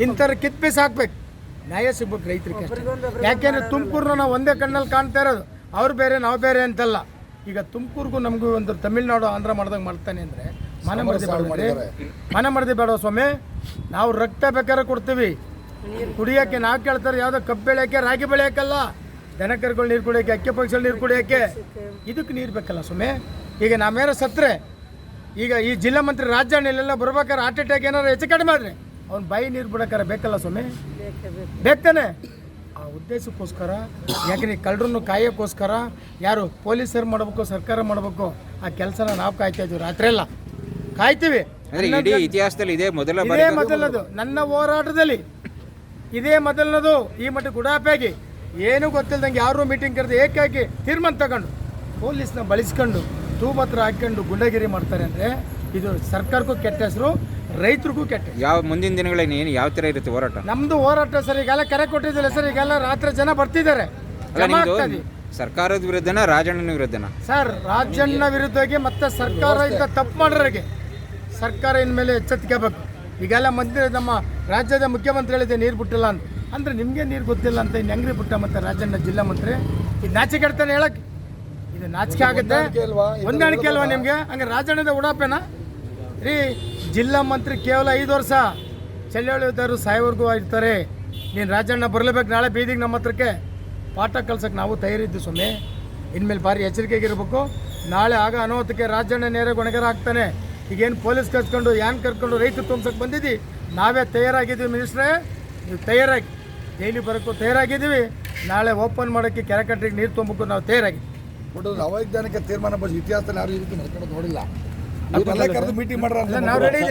ಇಂಥವ್ರು ಕಿತ್ ಪೀಸ್ ಹಾಕ್ಬೇಕು, ನ್ಯಾಯ ಸಿಗ್ಬೇಕು ರೈತರಿಗೆ ಅಷ್ಟೇ. ಯಾಕೆಂದರೆ ತುಮಕೂರನ್ನ ನಾವು ಒಂದೇ ಕಣ್ಣಲ್ಲಿ ಕಾಣ್ತಾ ಇರೋದು, ಅವ್ರು ಬೇರೆ ನಾವು ಬೇರೆ ಅಂತಲ್ಲ. ಈಗ ತುಮಕೂರಿಗೂ ನಮಗೂ ಒಂದು ತಮಿಳ್ನಾಡು ಆಂಧ್ರ ಮಾಡ್ದಂಗೆ ಮಾಡ್ತಾನೆ ಅಂದರೆ ಮನೆ ಮರದಿ ಬೇಡ ಸ್ವಾಮಿ. ನಾವು ರಕ್ತ ಬೇಕಾದ್ರೆ ಕೊಡ್ತೀವಿ ಕುಡಿಯೋಕ್ಕೆ. ನಾವು ಕೇಳ್ತಾರೆ ಯಾವುದೋ ಕಬ್ಬು ಬೆಳೆಯೋಕ್ಕೆ, ರಾಗಿ ಬೆಳೆಯೋಕ್ಕಲ್ಲ, ದನ ಕರುಗಳು ನೀರು ಕುಡಿಯೋಕ್ಕೆ, ಅಕ್ಕಿ ಪಕ್ಷಿಗಳು ನೀರು ಕುಡಿಯೋಕ್ಕೆ, ಇದಕ್ಕೆ ನೀರು ಬೇಕಲ್ಲ ಸ್ವಾಮಿ. ಈಗ ನಾವೇನೋ ಸತ್ತರೆ, ಈಗ ಈ ಜಿಲ್ಲಾ ಮಂತ್ರಿ ರಾಜಧಾನಿಯಲ್ಲೆಲ್ಲ ಬರ್ಬೇಕಾದ್ರೆ ಹಾರ್ಟ್ ಅಟ್ಯಾಕ್ ಏನಾರು ಹೆಚ್ಚು ಕಡಿಮೆ ಆದರೆ ಅವ್ನು ಬಾಯಿ ನೀರು ಬಿಡೋಕ್ಕಾರ ಬೇಕಲ್ಲ ಸ್ವಾಮಿ, ಬೇಕಾನೆ. ಆ ಉದ್ದೇಶಕ್ಕೋಸ್ಕರ, ಯಾಕೆ ಕಳ್ಳರನ್ನು ಕಾಯೋಕ್ಕೋಸ್ಕರ ಯಾರು ಪೊಲೀಸರು ಮಾಡಬೇಕು, ಸರ್ಕಾರ ಮಾಡಬೇಕು, ಆ ಕೆಲಸನ ನಾವು ಕಾಯ್ತಾ ಇದ್ದೀವಿ. ರಾತ್ರಿ ಎಲ್ಲ ಕಾಯ್ತೀವಿ. ಇಡೀ ಇತಿಹಾಸದಲ್ಲಿ ಇದೇ ಮೊದಲದು ನನ್ನ ಹೋರಾಟದಲ್ಲಿ, ಇದೇ ಮೊದಲನದು. ಈ ಮಟ್ಟ ಗುಡಾಪಿಯಾಗಿ ಏನೂ ಗೊತ್ತಿಲ್ಲದಂಗೆ ಯಾರು ಮೀಟಿಂಗ್ ಕರೆದು ಏಕಾಗಿ ತೀರ್ಮಾನ ತಗೊಂಡು ಪೊಲೀಸ್ನ ಬಳಸ್ಕೊಂಡು ತೂಬತ್ರ ಹಾಕ್ಕೊಂಡು ಗುಂಡಗಿರಿ ಮಾಡ್ತಾರೆ ಅಂದರೆ ಇದು ಸರ್ಕಾರಕ್ಕೂ ಕೆಟ್ಟ ಹೆಸರು, ರೈತರಿಗೂ ಕೆಟ್ಟ. ಮುಂದಿನ ದಿನಗಳಲ್ಲಿ ಏನು ಯಾವ ಥರ ಇರುತ್ತೆ ಹೋರಾಟ? ನಮ್ಮದು ಹೋರಾಟ ಸರ್ ಈಗೆಲ್ಲ ಕರೆ ಕೊಟ್ಟಿದ್ದಿಲ್ಲ ಸರ್. ಈಗೆಲ್ಲ ರಾತ್ರಿ ಜನ ಬರ್ತಿದ್ದಾರೆ. ಸರ್ಕಾರದ ವಿರುದ್ಧನ ರಾಜಣ್ಣನ ವಿರುದ್ಧನ? ಸರ್, ರಾಜಣ್ಣ ವಿರುದ್ಧವಾಗಿ ಮತ್ತೆ ಸರ್ಕಾರ ಇಂಥ ತಪ್ಪು ಮಾಡೋರಿಗೆ ಸರ್ಕಾರ ಇನ್ಮೇಲೆ ಎಚ್ಚೆತ್ಕೋಬೇಕು. ಈಗೆಲ್ಲ ಮಂತ್ರಿ ನಮ್ಮ ರಾಜ್ಯದ ಮುಖ್ಯಮಂತ್ರಿ ಹೇಳಿದೆ ನೀರು ಬಿಟ್ಟಿಲ್ಲ ಅಂತ. ಅಂದರೆ ನಿಮಗೆ ನೀರು ಗೊತ್ತಿಲ್ಲ ಅಂತ ಇನ್ನು ಹೆಂಗ್ರಿ ಬಿಟ್ಟ ಮತ್ತೆ ರಾಜಣ್ಣ ಜಿಲ್ಲಾ ಮಂತ್ರಿ? ಇದು ನಾಚಿಕೆಡ್ತಾನೆ ಹೇಳಕ್ಕೆ, ಇದು ನಾಚಿಕೆ ಆಗುತ್ತೆ. ಹೊಂದಾಣಿಕೆ ಅಲ್ವಾ ನಿಮಗೆ? ಹಂಗೆ ರಾಜಣ್ಣದ ಉಡಾಪೆನಾ ರೀ? ಜಿಲ್ಲಾ ಮಂತ್ರಿ ಕೇವಲ 5 ವರ್ಷ, ಚಳ್ಳವಳಿದಾರರು ಸಾಯೋವರೆಗೂ ಇರ್ತಾರೆ. ನೀನು ರಾಜಣ್ಣ ಬರಲೇಬೇಕು ನಾಳೆ ಬೀದಿಗೆ ನಮ್ಮ ಹತ್ರಕ್ಕೆ. ಪಾಠ ಕಲ್ಸಕ್ಕೆ ನಾವು ತಯಾರಿದ್ದು ಸ್ವಾಮಿ. ಇನ್ಮೇಲೆ ಭಾರಿ ಎಚ್ಚರಿಕೆಗಿರ್ಬೇಕು. ನಾಳೆ ಆಗ ಅನಾಹುತಕ್ಕೆ ರಾಜಣ್ಣ ನೇರ ಹೊಣೆಗಾರ ಆಗ್ತಾನೆ. ಈಗೇನು ಪೊಲೀಸ್ ಕರ್ಕೊಂಡು ಯಾನ್ ಕರ್ಕೊಂಡು ರೈತರು ತುಂಬ್ಸಕ್ಕೆ ಬಂದಿದ್ದೀವಿ, ನಾವೇ ತಯಾರಾಗಿದ್ದೀವಿ ಮಿನಿಸ್ಟ್ರೇ. ನೀವು ತಯಾರಾಗಿ ಡೈಲಿ ಬರೋಕ್ಕೂ ತಯಾರಾಗಿದ್ದೀವಿ. ನಾಳೆ ಓಪನ್ ಮಾಡೋಕ್ಕೆ ಕೆರೆ ಕಟ್ಟೆಗೆ ನೀರು ತುಂಬಕ್ಕೂ ನಾವು ತಯಾರಾಗಿದ್ದೀವಿ. ಅವೈಜ್ಞಾನಿಕ ತೀರ್ಮಾನ ಬಗ್ಗೆ ಇತಿಹಾಸದಲ್ಲಿ ಯಾರು ಈ ರೀತಿ ನಡ್ಕೊಂಡು ನೋಡಿಲ್ಲ. ಮೀಟಿಂಗ್ ಮಾಡ್ರ ನಾವು ರೆಡಿ